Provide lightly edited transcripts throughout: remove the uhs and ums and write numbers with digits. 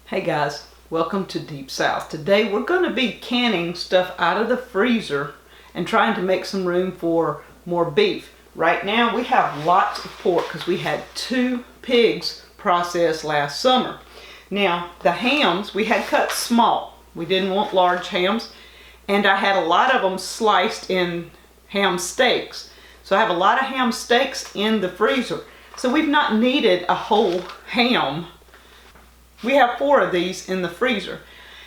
Hey guys, welcome to Deep South. Today we're going to be canning stuff out of the freezer and trying to make some room for more beef. Right now we have lots of pork because we had 2 pigs processed last summer. Now the hams we had cut small. We didn't want large hams, and I had a lot of them sliced in ham steaks. So I have a lot of ham steaks in the freezer. So we've not needed a whole ham. We have 4 of these in the freezer,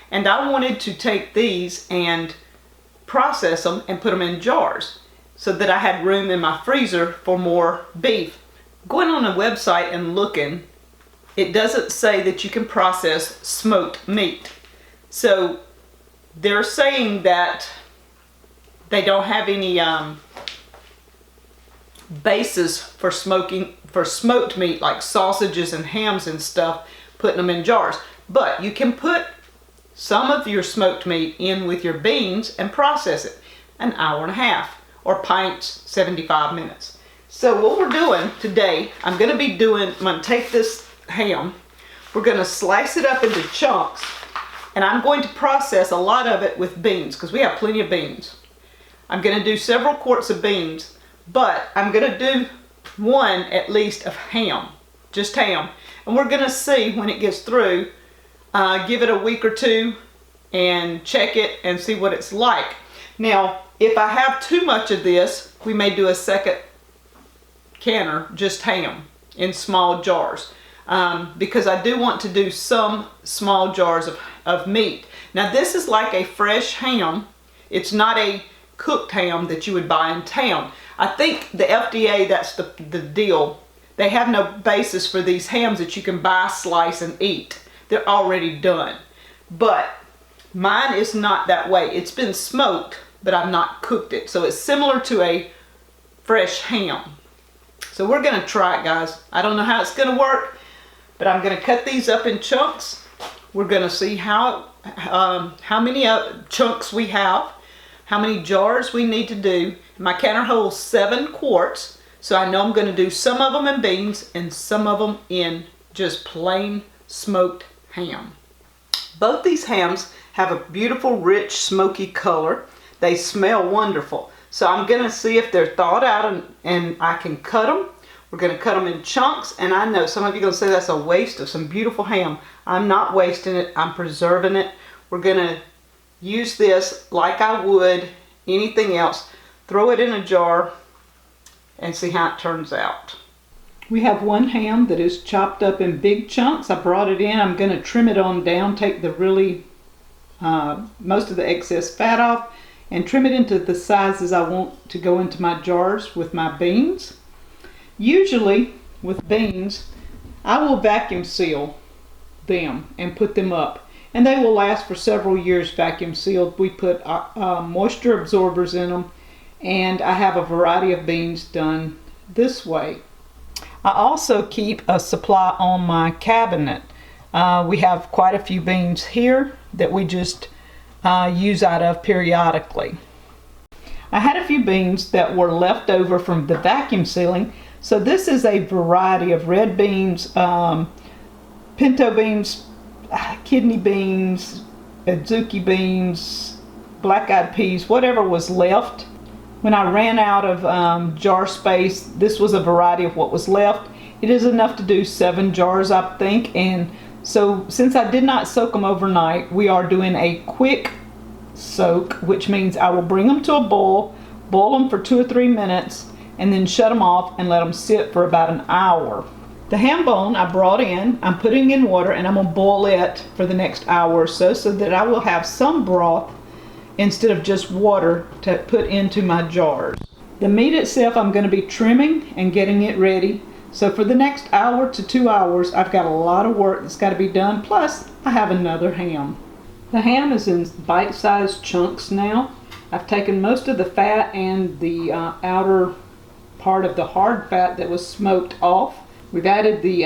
and I wanted to take these and process them and put them in jars so that I had room in my freezer for more beef. Going on a website and looking, it doesn't say that you can process smoked meat. So they're saying that they don't have any basis for smoked meat like sausages and hams and stuff, putting them in jars. But you can put some of your smoked meat in with your beans and process it an hour and a half, or pints 75 minutes. So what we're doing today, I'm going to take this ham, we're going to slice it up into chunks, and I'm going to process a lot of it with beans because we have plenty of beans. I'm going to do several quarts of beans, but I'm going to do one at least of ham, just ham. And we're going to see when it gets through, give it a week or 2 and check it and see what it's like. Now, if I have too much of this, we may do a second canner, just ham, in small jars. Because I do want to do some small jars of meat. Now this is like a fresh ham. It's not a cooked ham that you would buy in town. I think the FDA, that's the deal. They have no basis for these hams that you can buy, slice, and eat. They're already done. But mine is not that way. It's been smoked, but I've not cooked it. So it's similar to a fresh ham. So we're going to try it, guys. I don't know how it's going to work, but I'm going to cut these up in chunks. We're going to see how many chunks we have, how many jars we need to do. My canner holds 7 quarts. So I know I'm going to do some of them in beans and some of them in just plain smoked ham. Both these hams have a beautiful, rich, smoky color. They smell wonderful. So I'm going to see if they're thawed out and I can cut them. We're going to cut them in chunks, and I know some of you are going to say that's a waste of some beautiful ham. I'm not wasting it. I'm preserving it. We're going to use this like I would anything else. Throw it in a jar and see how it turns out. We have one ham that is chopped up in big chunks. I brought it in. I'm going to trim it on down, take the most of the excess fat off, and trim it into the sizes I want to go into my jars with my beans. Usually with beans, I will vacuum seal them and put them up, and they will last for several years vacuum sealed. We put moisture absorbers in them, and I have a variety of beans done this way. I also keep a supply on my cabinet. We have quite a few beans here that we just use out of periodically. I had a few beans that were left over from the vacuum sealing, so this is a variety of red beans, pinto beans, kidney beans, adzuki beans, black-eyed peas, whatever was left. When I ran out of jar space, this was a variety of what was left. It is enough to do 7 jars, I think. And so since I did not soak them overnight, we are doing a quick soak, which means I will bring them to a boil them for 2 or 3 minutes, and then shut them off and let them sit for about an hour. The ham bone I brought in, I'm putting in water, and I'm going to boil it for the next hour or so that I will have some broth instead of just water to put into my jars. The meat itself I'm going to be trimming and getting it ready. So for the next hour to 2 hours, I've got a lot of work that's got to be done, plus I have another ham. The ham is in bite-sized chunks now. I've taken most of the fat and the outer part of the hard fat that was smoked off. We've added the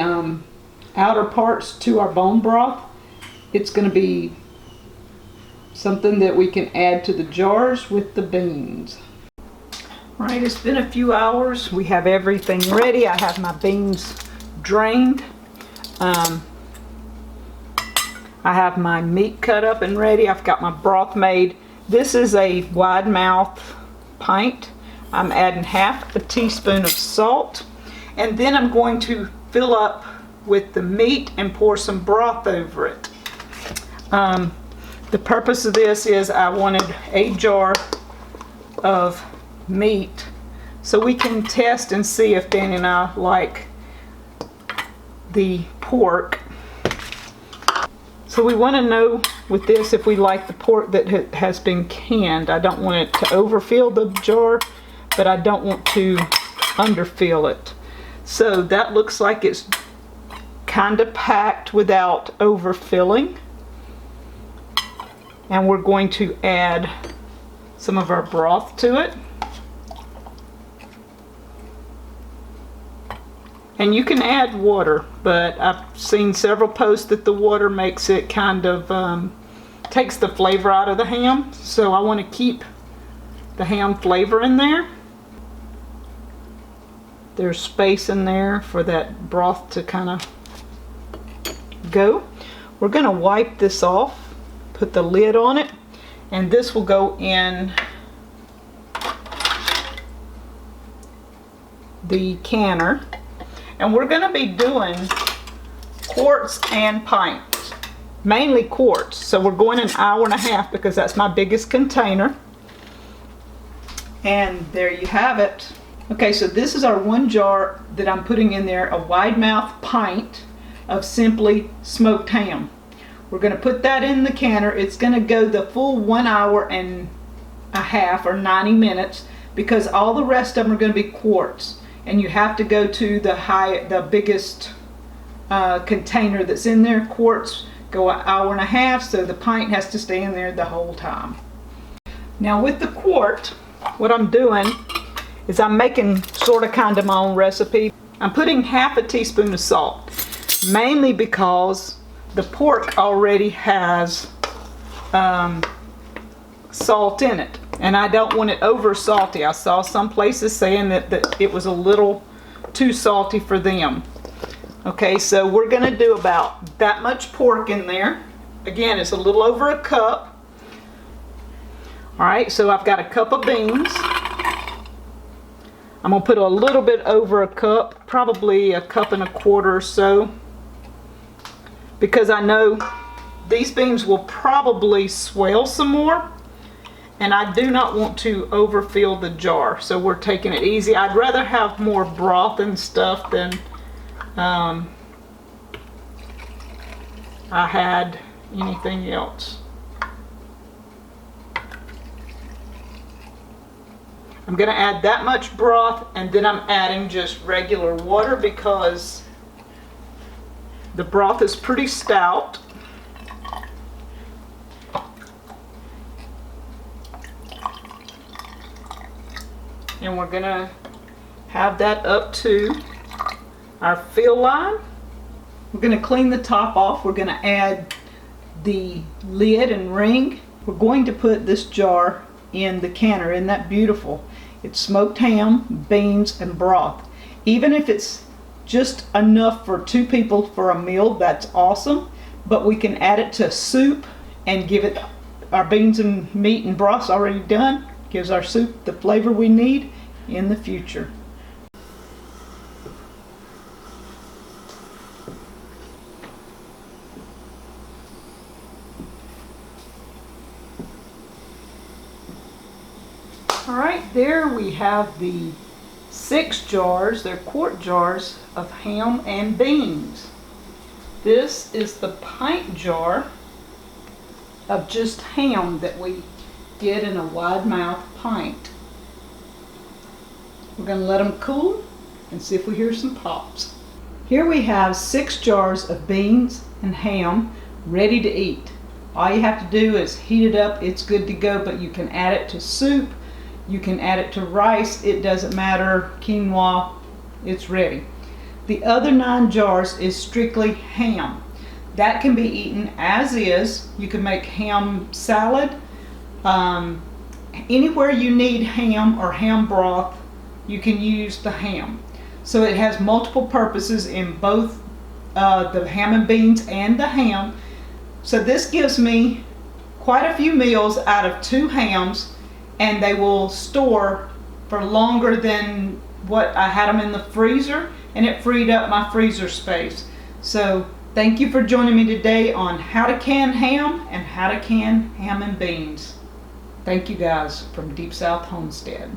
outer parts to our bone broth. It's going to be something that we can add to the jars with the beans. All right, it's been a few hours. We have everything ready. I have my beans drained. I have my meat cut up and ready. I've got my broth made. This is a wide mouth pint. I'm adding half a teaspoon of salt, and then I'm going to fill up with the meat and pour some broth over it. The purpose of this is I wanted a jar of meat so we can test and see if Danny and I like the pork. So we want to know with this if we like the pork that has been canned. I don't want it to overfill the jar, but I don't want to underfill it. So that looks like it's kind of packed without overfilling. And we're going to add some of our broth to it. And you can add water, but I've seen several posts that the water makes it kind of, takes the flavor out of the ham. So I want to keep the ham flavor in there. There's space in there for that broth to kind of go. We're going to wipe this off, put the lid on it, and this will go in the canner. And we're going to be doing quarts and pints, mainly quarts. So we're going an hour and a half because that's my biggest container. And there you have it. Okay, so this is our one jar that I'm putting in there, a wide mouth pint of simply smoked ham. We're going to put that in the canner. It's going to go the full 1 hour and a half or 90 minutes because all the rest of them are going to be quarts. And you have to go to the biggest container that's in there. Quarts go an hour and a half, so the pint has to stay in there the whole time. Now with the quart, what I'm doing is I'm making sort of kind of my own recipe. I'm putting half a teaspoon of salt, mainly because the pork already has salt in it. And I don't want it over salty. I saw some places saying that it was a little too salty for them. Okay, so we're going to do about that much pork in there. Again, it's a little over a cup. Alright, so I've got a cup of beans. I'm going to put a little bit over a cup, probably a cup and a quarter or so. Because I know these beans will probably swell some more. And I do not want to overfill the jar, so we're taking it easy. I'd rather have more broth and stuff than I had anything else. I'm going to add that much broth, and then I'm adding just regular water because the broth is pretty stout. And we're going to have that up to our fill line. We're going to clean the top off. We're going to add the lid and ring. We're going to put this jar in the canner. Isn't that beautiful? It's smoked ham, beans, and broth. Even if it's just enough for 2 people for a meal, that's awesome. But we can add it to soup and give it, our beans and meat and broth's already done. Gives our soup the flavor we need in the future. Alright, there we have the 6 jars, they're quart jars of ham and beans. This is the pint jar of just ham that we get in a wide mouth pint. We're going to let them cool and see if we hear some pops. Here we have 6 jars of beans and ham ready to eat. All you have to do is heat it up. It's good to go, but you can add it to soup. You can add it to rice. It doesn't matter. Quinoa, it's ready. The other 9 jars is strictly ham. That can be eaten as is. You can make ham salad. Anywhere you need ham or ham broth, you can use the ham. So it has multiple purposes in both the ham and beans and the ham. So this gives me quite a few meals out of 2 hams, and they will store for longer than what I had them in the freezer, and it freed up my freezer space. So thank you for joining me today on how to can ham and how to can ham and beans. Thank you guys from Deep South Homestead.